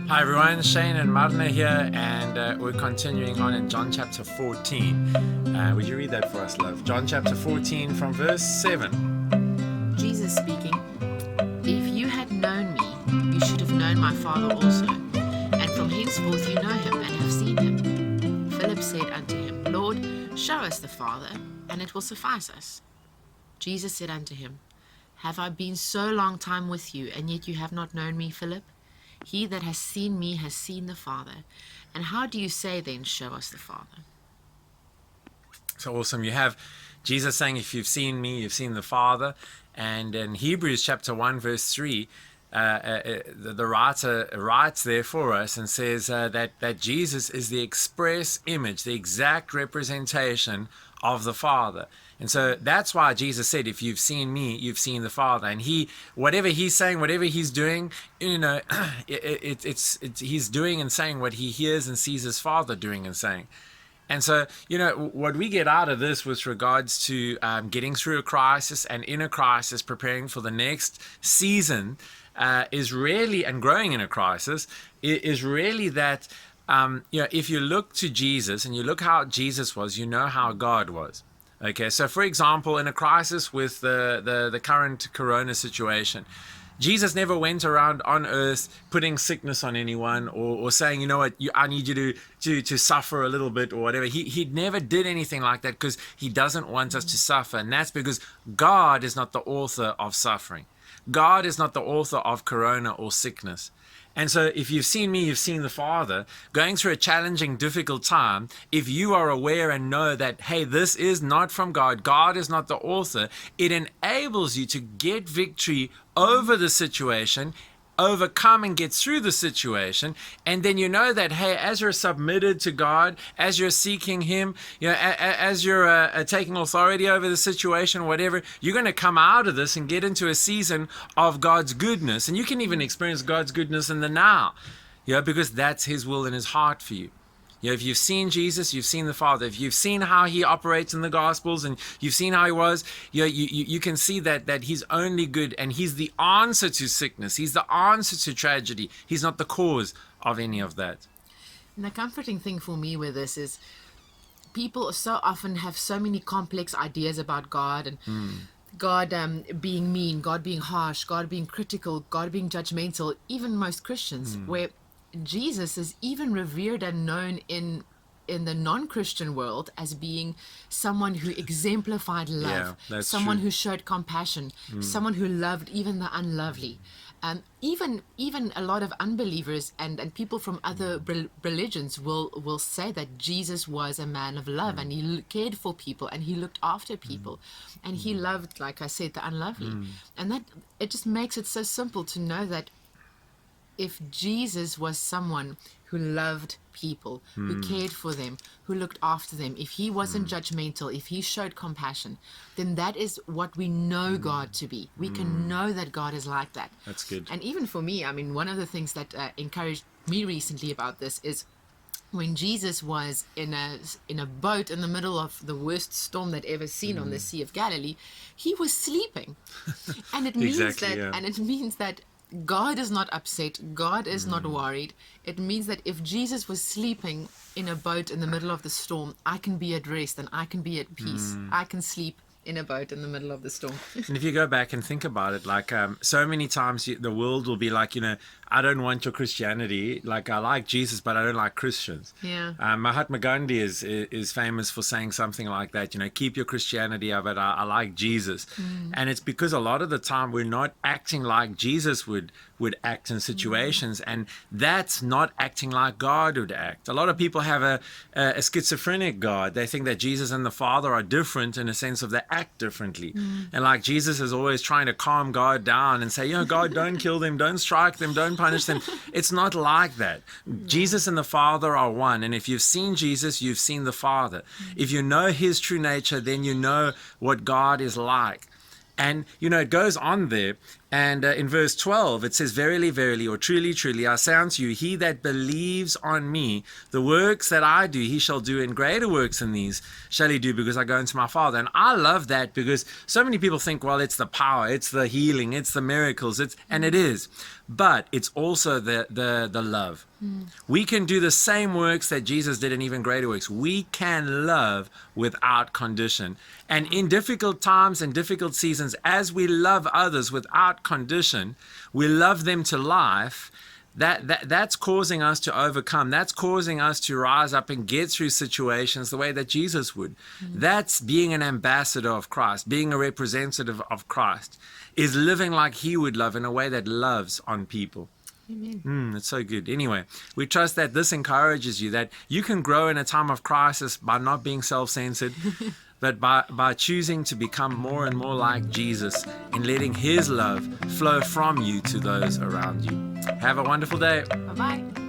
Hi everyone, Shane and Marna here, and we're continuing on in John chapter 14. Would you read that for us, love? John chapter 14 from verse 7. Jesus speaking, "If you had known me, you should have known my Father also, and from henceforth you know him and have seen him." Philip said unto him, "Lord, show us the Father, and it will suffice us." Jesus said unto him, "Have I been so long time with you, and yet you have not known me, Philip? He that has seen me has seen the Father. And how do you say then, show us the Father?" So awesome. You have Jesus saying, if you've seen me, you've seen the Father. And in Hebrews chapter 1, verse 3, the writer writes there for us and says that Jesus is the express image, the exact representation of the Father. And so that's why Jesus said, if you've seen me, you've seen the Father. And whatever he's saying, whatever he's doing, he's doing and saying what he hears and sees his Father doing and saying. And so, what we get out of this with regards to getting through a crisis and in a crisis, preparing for the next season, is really, and growing in a crisis, is really that, if you look to Jesus and you look how Jesus was, you know how God was. Okay, so for example, in a crisis with the current corona situation, Jesus never went around on earth putting sickness on anyone or saying, you know what, I need you to suffer a little bit or whatever. He never did anything like that because he doesn't want us to suffer. And that's because God is not the author of suffering. God is not the author of corona or sickness. And so if you've seen me, you've seen the Father. Going through a challenging, difficult time, if you are aware and know that, hey, this is not from God, God is not the author, it enables you to get victory over the situation, overcome and get through the situation. And then you know that, hey, as you're submitted to God, as you're seeking him, as you're taking authority over the situation, whatever, you're going to come out of this and get into a season of God's goodness. And you can even experience God's goodness in the now, because that's his will and his heart for you. If you've seen Jesus, you've seen the Father. If you've seen how he operates in the Gospels and you've seen how he was, you can see that he's only good and he's the answer to sickness. He's the answer to tragedy. He's not the cause of any of that. And the comforting thing for me with this is people so often have so many complex ideas about God and God being mean, God being harsh, God being critical, God being judgmental, even most Christians, where Jesus is even revered and known in the non-Christian world as being someone who exemplified love, someone who showed compassion, someone who loved even the unlovely. Even a lot of unbelievers and people from other religions will say that Jesus was a man of love and he cared for people and he looked after people and he loved, like I said, the unlovely. And that it just makes it so simple to know that if Jesus was someone who loved people, who cared for them, who looked after them, if he wasn't judgmental, if he showed compassion, then that is what we know God to be. We can know that God is like that. That's good. And even for me, I mean, one of the things that encouraged me recently about this is when Jesus was in a boat in the middle of the worst storm that ever seen on the Sea of Galilee, he was sleeping. And it means it means that God is not upset. God is not worried. It means that if Jesus was sleeping in a boat in the middle of the storm, I can be at rest and I can be at peace. I can sleep in a boat in the middle of the storm. And if you go back and think about it, like so many times the world will be like, I don't want your Christianity. Like, I like Jesus, but I don't like Christians. Yeah. Mahatma Gandhi is famous for saying something like that, keep your Christianity, but I like Jesus. And it's because a lot of the time we're not acting like Jesus would act in situations, and that's not acting like God would act. A lot of people have a schizophrenic God. They think that Jesus and the Father are different in a sense of they act differently. And like Jesus is always trying to calm God down and say, God, don't kill them, don't strike them, don't punish them. It's not like that. Jesus and the Father are one. And if you've seen Jesus, you've seen the Father. If you know his true nature, then you know what God is like. And, it goes on there. And in verse 12, it says, "Verily, verily, or truly, truly, I say unto you, he that believes on me, the works that I do, he shall do, and greater works than these shall he do, because I go unto my Father." And I love that, because so many people think, well, it's the power, it's the healing, it's the miracles, and it is. But it's also the love. We can do the same works that Jesus did and even greater works. We can love without condition. And in difficult times and difficult seasons, as we love others without condition, we love them to life. That's causing us to overcome. That's causing us to rise up and get through situations the way that Jesus would. That's being an ambassador of Christ, being a representative of Christ, is living like he would love in a way that loves on people. Amen. It's so good. Anyway, we trust that this encourages you, that you can grow in a time of crisis by not being self-centered, but by choosing to become more and more like Jesus and letting his love flow from you to those around you. Have a wonderful day. Bye-bye.